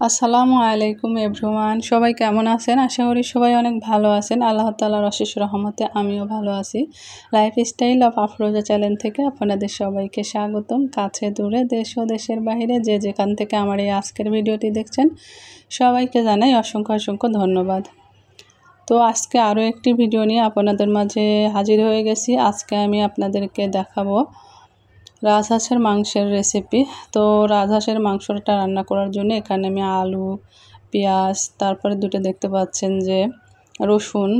আসসালামু আলাইকুম এভরিওয়ান, সবাই কেমন আছেন? আশা করি সবাই অনেক ভালো আছেন। আল্লাহ তাআলার অশেষ রহমতে আমিও ভালো আছি। লাইফস্টাইল অফ আফরোজা চ্যানেল থেকে আপনাদের সবাইকে স্বাগতম। কাছে দূরে দেশ ও দেশের বাইরে যে যেখান থেকে আমার এই আজকের ভিডিওটি দেখছেন সবাইকে জানাই অসংখ্য অসংখ্য ধন্যবাদ। তো আজকে আরও একটি ভিডিও নিয়ে আপনাদের মাঝে হাজির হয়ে গেছি। আজকে আমি আপনাদেরকে দেখাবো রাজহাঁসের মাংসের রেসিপি। তো রাজহাঁসের মাংসটা রান্না করার জন্য এখানে আমি আলু, পেঁয়াজ, তারপরে দুটো দেখতে পাচ্ছেন যে রসুন,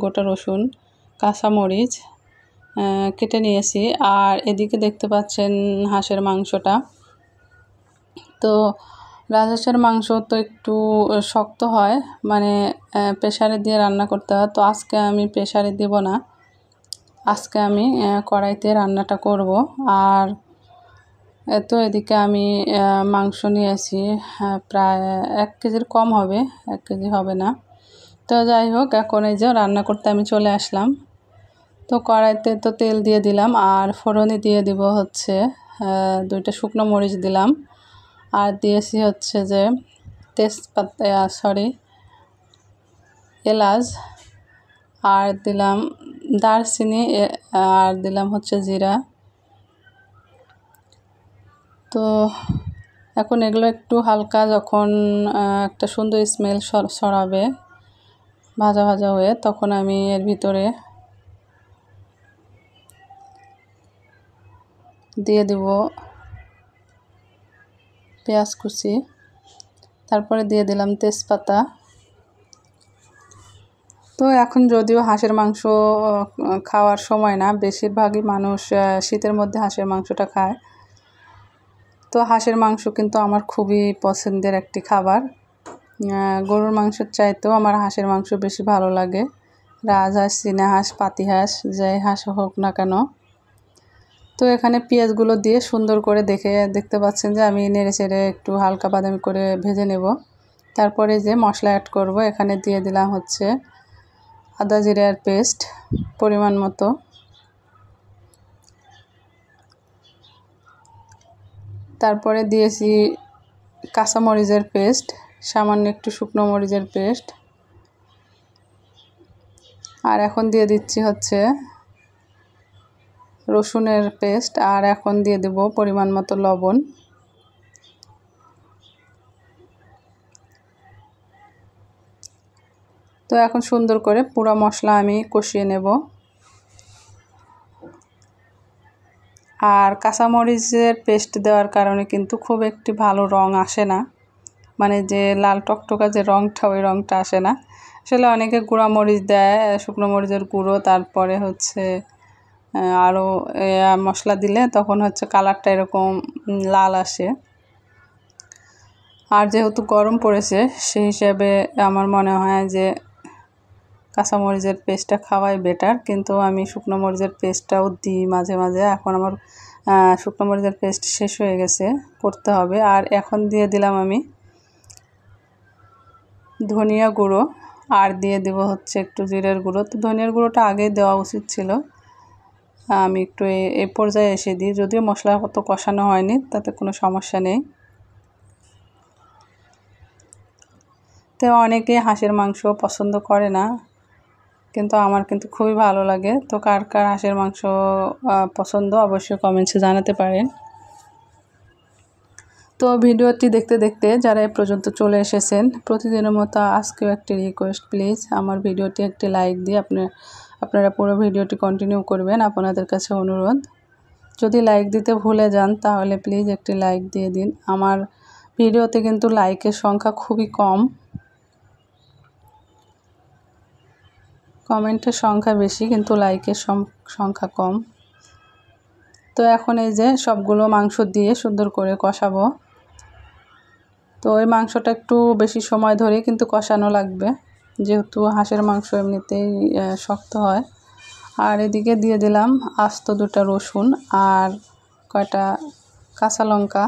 গোটা রসুন, কাঁচামরিচ কেটে নিয়েছি। আর এদিকে দেখতে পাচ্ছেন হাঁসের মাংসটা। তো রাজহাঁসের মাংস তো একটু শক্ত হয়, মানে প্রেসারে দিয়ে রান্না করতে হয়। তো আজকে আমি প্রেসারে দেব না, আজকে আমি কড়াইতে রান্নাটা করব। আর এদিকে আমি মাংস নিয়েছি, প্রায় 1 কেজির কম হবে, 1 কেজি হবে না। তো যাই হোক, এখন এই যে রান্না করতে আমি চলে আসলাম। তো কড়াইতে তো তেল দিয়ে দিলাম, আর ফোড়নে দিয়ে দিব হচ্ছে 2টা শুকনো মরিচ দিলাম, আর দিয়েছি হচ্ছে যে তেজপাতা, এলাচ, আর দিলাম দারচিনি, আর দিলাম হচ্ছে জিরা। তো এখন এগুলো একটু হালকা যখন একটা সুন্দর স্মেল ছড়াবে ভাজা ভাজা হয়ে, তখন আমি এর ভিতরে দিয়ে দেব পেঁয়াজ কুচি, তারপরে দিয়ে দিলাম তেজপাতা। তো এখন যদিও হাঁসের মাংস খাওয়ার সময় না, বেশিরভাগই মানুষ শীতের মধ্যে হাঁসের মাংসটা খায়। তো হাঁসের মাংস কিন্তু আমার খুবই পছন্দের একটি খাবার। গরুর মাংসের চাইতেও আমার হাঁসের মাংস বেশি ভালো লাগে। রাজহাঁস, চীনা হাঁস, পাতি হাঁস, যাই হাঁস হোক না কেন। তো এখানে পেঁয়াজগুলো দিয়ে সুন্দর করে দেখতে পাচ্ছেন যে আমি নেড়ে চেড়ে একটু হালকা বাদামি করে ভেজে নেব। তারপরে যে মশলা অ্যাড করব, এখানে দিয়ে দিলাম হচ্ছে আদা জিরার পেস্ট পরিমাণ মতো, তারপরে দিয়েছি কাঁচামরিচের পেস্ট, সামান্য একটু শুকনো মরিচের পেস্ট, আর এখন দিয়ে দিচ্ছি হচ্ছে রসুনের পেস্ট, আর এখন দিয়ে দেব পরিমাণ মতো লবণ। তো এখন সুন্দর করে পুরো মশলা আমি কষিয়ে নেব। আর কাঁচামরিচের পেস্ট দেওয়ার কারণে কিন্তু খুব একটি ভালো রং আসে না, মানে যে লাল টকটকা যে রংটা, ওই রংটা আসে না। আসলে অনেকে গুঁড়া মরিচ দেয়, শুকনো মরিচের গুঁড়ো, তারপরে হচ্ছে আরও মশলা দিলে তখন হচ্ছে কালারটা এরকম লাল আসে। আর যেহেতু গরম পড়েছে, সেই হিসাবে আমার মনে হয় যে কাঁচামরিচের পেস্টটা খাওয়াই বেটার, কিন্তু আমি শুকনো মরিচের পেস্টটাও দিই মাঝে মাঝে। এখন আমার শুকনো মরিচের পেস্ট শেষ হয়ে গেছে, করতে হবে। আর এখন দিয়ে দিলাম আমি ধনিয়া গুঁড়ো, আর দিয়ে দেব হচ্ছে একটু জিরের গুঁড়ো। তো ধনিয়ার গুঁড়োটা আগে দেওয়া উচিত ছিল, আমি একটু এই পর্যায়ে এসে দিই, যদিও মশলা কত কষানো হয়নি, তাতে কোনো সমস্যা নেই। তো অনেকে হাঁসের মাংস পছন্দ করে না, কিন্তু আমার কিন্তু খুবই ভালো লাগে। তো কার কার হাঁসের মাংস পছন্দ অবশ্যই কমেন্টসে জানাতে পারেন। তো ভিডিওটি দেখতে দেখতে যারা এ পর্যন্ত চলে এসেছেন, প্রতিদিনের মতো আজকেও একটি রিকোয়েস্ট, প্লিজ আমার ভিডিওটি একটি লাইক দিয়ে আপনারা পুরো ভিডিওটি কন্টিনিউ করবেন, আপনাদের কাছে অনুরোধ। যদি লাইক দিতে ভুলে যান তাহলে প্লিজ একটি লাইক দিয়ে দিন। আমার ভিডিওতে কিন্তু লাইকের সংখ্যা খুবই কম, কমেন্টের সংখ্যা বেশি, কিন্তু লাইকের সংখ্যা কম। তো এখন এই যে সবগুলো মাংস দিয়ে সুন্দর করে কষাবো। তো ওই মাংসটা একটু বেশি সময় ধরে কিন্তু কষানো লাগবে, যেহেতু হাঁসের মাংস এমনিতেই শক্ত হয়। আর এদিকে দিয়ে দিলাম আস্ত 2টা রসুন আর কয়টা কাঁচা লঙ্কা।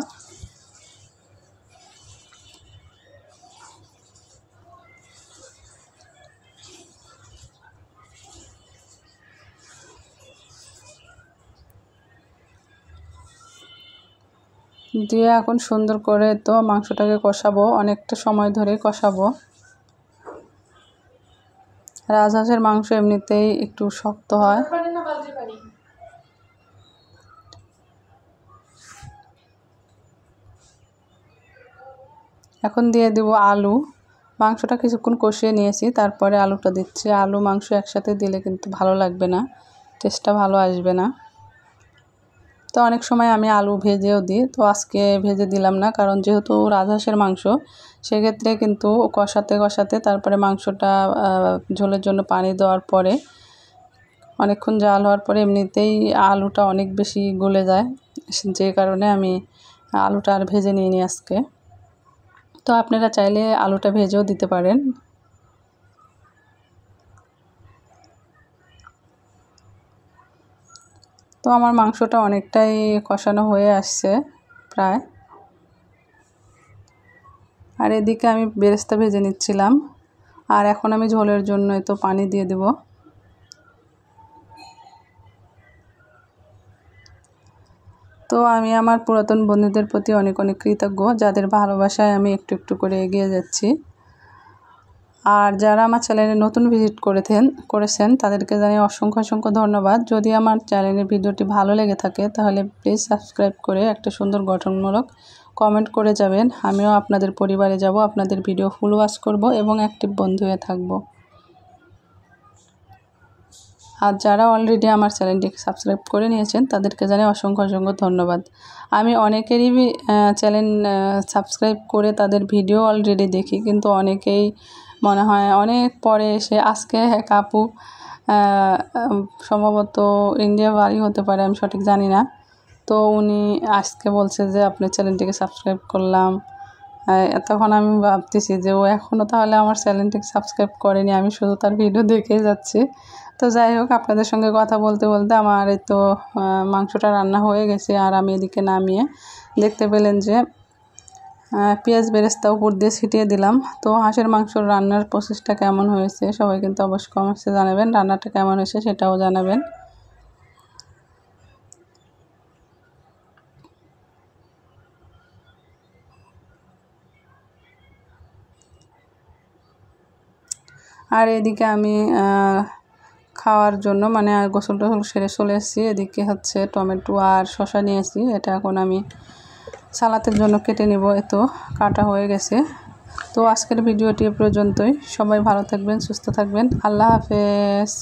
দিয়ে এখন সুন্দর করে তো মাংসটাকে কষাবো, অনেকটা সময় ধরে কষাবো। রাজহাঁসের মাংস এমনিতেই একটু শক্ত হয়। এখন দিয়ে দেব আলু। মাংসটা কিছুক্ষণ কষিয়ে নিয়েছি, তারপরে আলুটা দিচ্ছি। আলু মাংস একসাথে দিলে কিন্তু ভালো লাগবে না, টেস্টটা ভালো আসবে না। তো অনেক সময় আমি আলু ভেজেও দিই, তো আজকে ভেজে দিলাম না, কারণ যেহেতু রাজহাঁসের মাংস, সেক্ষেত্রে কিন্তু কষাতে কষাতে তারপরে মাংসটা ঝোলের জন্য পানি দেওয়ার পরে অনেকক্ষণ জাল হওয়ার পরে এমনিতেই আলুটা অনেক বেশি গলে যায়, যে কারণে আমি আলুটা আর ভেজে নিইনি আজকে। তো আপনারা চাইলে আলুটা ভেজেও দিতে পারেন। তো আমার মাংসটা অনেকটাই কষানো হয়ে আসছে প্রায়। আর এদিকে আমি বেরেস্তা ভেজে নিচ্ছিলাম, আর এখন আমি ঝোলের জন্য তো পানি দিয়ে দেব। তো আমি আমার পুরাতন বন্ধুদের প্রতি অনেক অনেক কৃতজ্ঞ, যাদের ভালোবাসায় আমি একটু একটু করে এগিয়ে যাচ্ছি। আর যারা আমার চ্যানেলে নতুন ভিজিট করেছেন তাদেরকে জানাই অসংখ্য অসংখ্য ধন্যবাদ। যদি আমার চ্যানেলের ভিডিওটি ভালো লেগে থাকে তাহলে প্লিজ সাবস্ক্রাইব করে একটা সুন্দর গঠনমূলক কমেন্ট করে যাবেন। আমিও আপনাদের পরিবারে যাব, আপনাদের ভিডিও ফুল ওয়াচ করব এবং অ্যাক্টিভ বন্ধু হয়ে থাকব। আর যারা অলরেডি আমার চ্যানেলটিকে সাবস্ক্রাইব করে নিয়েছেন তাদেরকে জানাই অসংখ্য অসংখ্য ধন্যবাদ। আমি অনেকেরই চ্যানেল সাবস্ক্রাইব করে তাদের ভিডিও অলরেডি দেখি, কিন্তু অনেকেই মনে হয় অনেক পরে এসে আজকে এক আপু, সম্ভবত ইন্ডিয়া বাড়ি হতে পারে, আমি সঠিক জানি না। তো উনি আজকে বলছে যে আপনার চ্যানেলটিকে সাবস্ক্রাইব করলাম। তখন আমি ভাবতেছি যে ও এখনও তাহলে আমার চ্যানেলটিকে সাবস্ক্রাইব করেনি, আমি শুধু তার ভিডিও দেখেই যাচ্ছি। তো যাই হোক, আপনাদের সঙ্গে কথা বলতে বলতে আমার এই তো মাংসটা রান্না হয়ে গেছে, আর আমি এদিকে নামিয়ে দেখতে পেলেন যে পেঁয়াজ বেরেস্তা উপর দিয়ে ছিটিয়ে দিলাম। তো হাঁসের মাংসর রান্নার প্রসেসটা কেমন হয়েছে সবাই কিন্তু অবশ্যই কমেন্টসে জানাবেন, রান্নাটা কেমন হয়েছে সেটাও জানাবেন। আর এদিকে আমি খাওয়ার জন্য মানে গোসল টোসল সেরে চলে এসেছি। এদিকে হচ্ছে টমেটো আর শসা নিয়েছি, এটা এখন আমি সালাতের জন্য কেটে নেব। এতো কাটা হয়ে গেছে। তো আজকের ভিডিওটি এ পর্যন্তই। সবাই ভালো থাকবেন, সুস্থ থাকবেন। আল্লাহ হাফেজ।